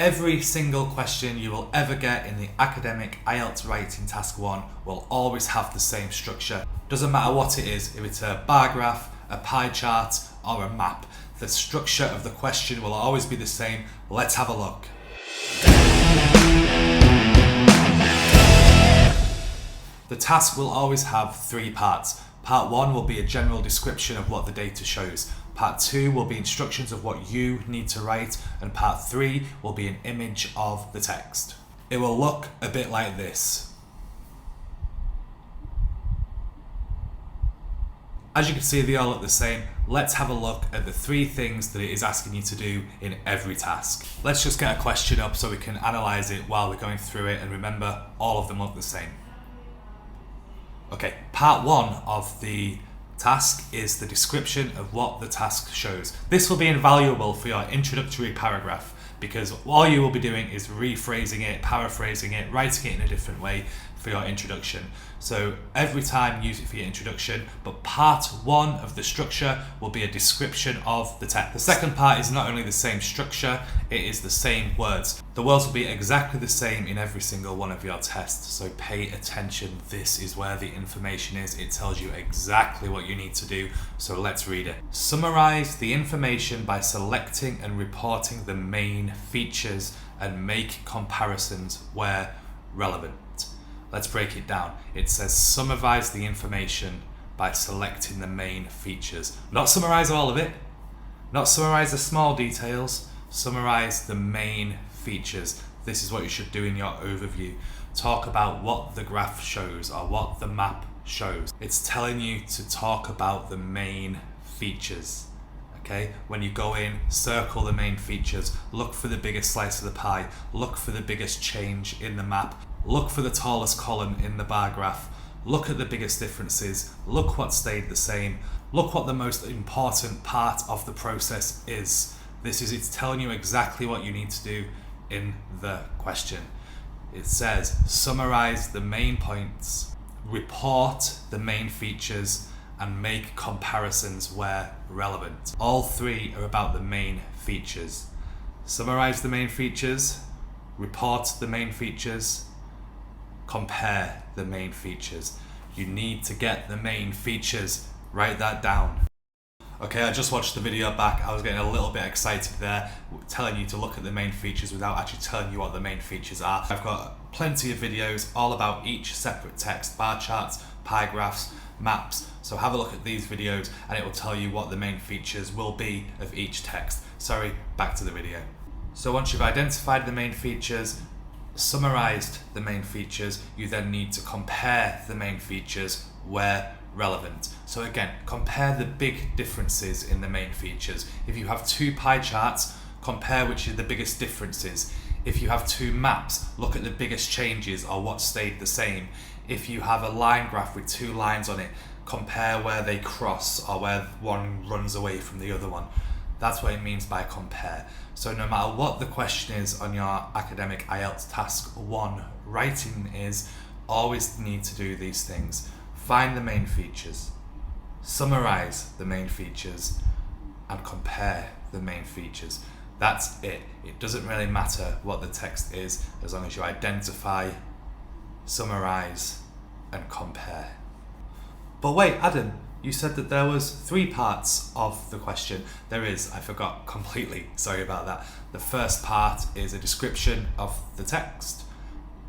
Every single question you will ever get in the academic IELTS writing task 1 will always have the same structure. Doesn't matter what it is, if it's a bar graph, a pie chart, or a map. The structure of the question will always be the same. Let's have a look. The task will always have 3 parts. Part 1 will be a general description of what the data shows. Part 2 will be instructions of what you need to write, and part 3 will be an image of the text. It will look a bit like this. As you can see, they all look the same. Let's have a look at the 3 things that it is asking you to do in every task. Let's just get a question up so we can analyse it while we're going through it, and remember, all of them look the same. Okay, part 1 of the task is the description of what the task shows. This will be invaluable for your introductory paragraph because all you will be doing is rephrasing it, paraphrasing it, writing it in a different way for your introduction. So every time use it for your introduction, but part 1 of the structure will be a description of the text. The second part is not only the same structure, it is the same words. The words will be exactly the same in every single one of your tests, so pay attention. This is where the information is. It tells you exactly what you need to do, so let's read it. Summarize the information by selecting and reporting the main features and make comparisons where relevant. Let's break it down. It says summarize the information by selecting the main features. Not summarize all of it, not summarize the small details, summarize the main features. This is what you should do in your overview. Talk about what the graph shows or what the map shows. It's telling you to talk about the main features. Okay, when you go in, circle the main features, look for the biggest slice of the pie, look for the biggest change in the map, look for the tallest column in the bar graph, look at the biggest differences, look what stayed the same, look what the most important part of the process is. It's telling you exactly what you need to do in the question. It says summarize the main points, report the main features, and make comparisons where relevant. All 3 are about the main features. Summarize the main features, report the main features, compare the main features. You need to get the main features. Write that down. Okay, I just watched the video back. I was getting a little bit excited there, telling you to look at the main features without actually telling you what the main features are. I've got plenty of videos all about each separate text, bar charts, pie graphs, maps. So have a look at these videos and it will tell you what the main features will be of each text. Sorry, back to the video. So once you've identified the main features, summarized the main features, you then need to compare the main features where relevant. So again, compare the big differences in the main features. If you have 2 pie charts, compare which are the biggest differences. If you have 2 maps, look at the biggest changes or what stayed the same. If you have a line graph with 2 lines on it, compare where they cross or where one runs away from the other one. That's what it means by compare. So no matter what the question is on your academic IELTS task 1 writing is, always need to do these things. Find the main features, summarize the main features, and compare the main features. That's it. It doesn't really matter what the text is as long as you identify, summarize, and compare. But wait, Adam, you said that there was 3 parts of the question. There is, I forgot completely, sorry about that. The first part is a description of the text.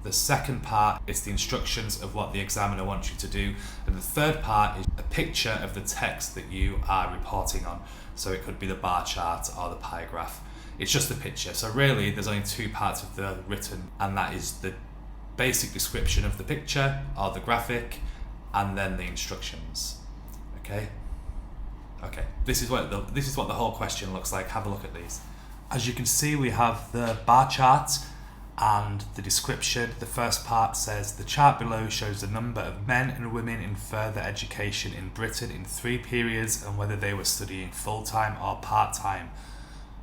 The second part is the instructions of what the examiner wants you to do. And the third part is a picture of the text that you are reporting on. So it could be the bar chart or the pie graph. It's just a picture. So really there's only 2 parts of the written, and that is the basic description of the picture or the graphic, and then the instructions. Okay, this is what the whole question looks like. Have a look at these. As you can see, we have the bar chart and the description. The first part says the chart below shows the number of men and women in further education in Britain in 3 periods and whether they were studying full-time or part-time.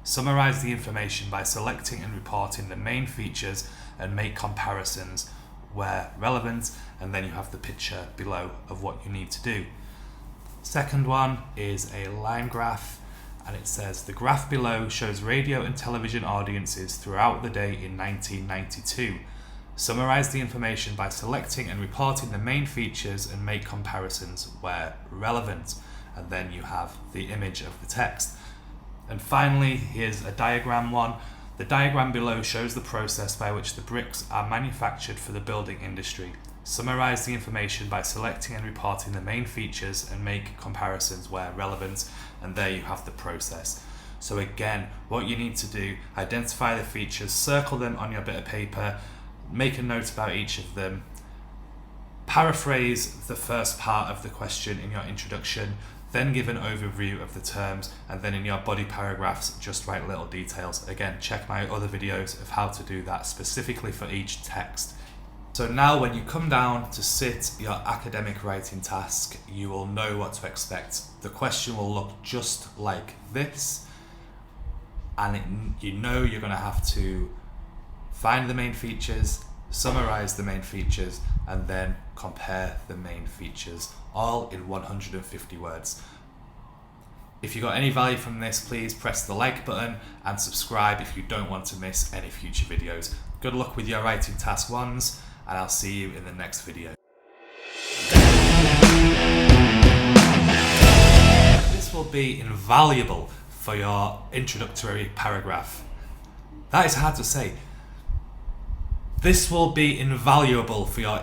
Summarize the information by selecting and reporting the main features and make comparisons where relevant, and then you have the picture below of what you need to do. Second one is a line graph, and it says, the graph below shows radio and television audiences throughout the day in 1992. Summarize the information by selecting and reporting the main features and make comparisons where relevant. And then you have the image of the text. And finally, here's a diagram one. The diagram below shows the process by which the bricks are manufactured for the building industry. Summarize the information by selecting and reporting the main features and make comparisons where relevant. And there you have the process. So again, what you need to do, identify the features, circle them on your bit of paper, make a note about each of them, paraphrase the first part of the question in your introduction, then give an overview of the terms, and then in your body paragraphs just write little details. Again, check my other videos of how to do that specifically for each text. So now when you come down to sit your academic writing task, you will know what to expect. The question will look just like this, and you know you're going to have to find the main features, summarize the main features, and then compare the main features, all in 150 words. If you got any value from this, please press the like button and subscribe if you don't want to miss any future videos. Good luck with your writing task ones, and I'll see you in the next video. This will be invaluable for your introductory paragraph. That is hard to say. This will be invaluable for your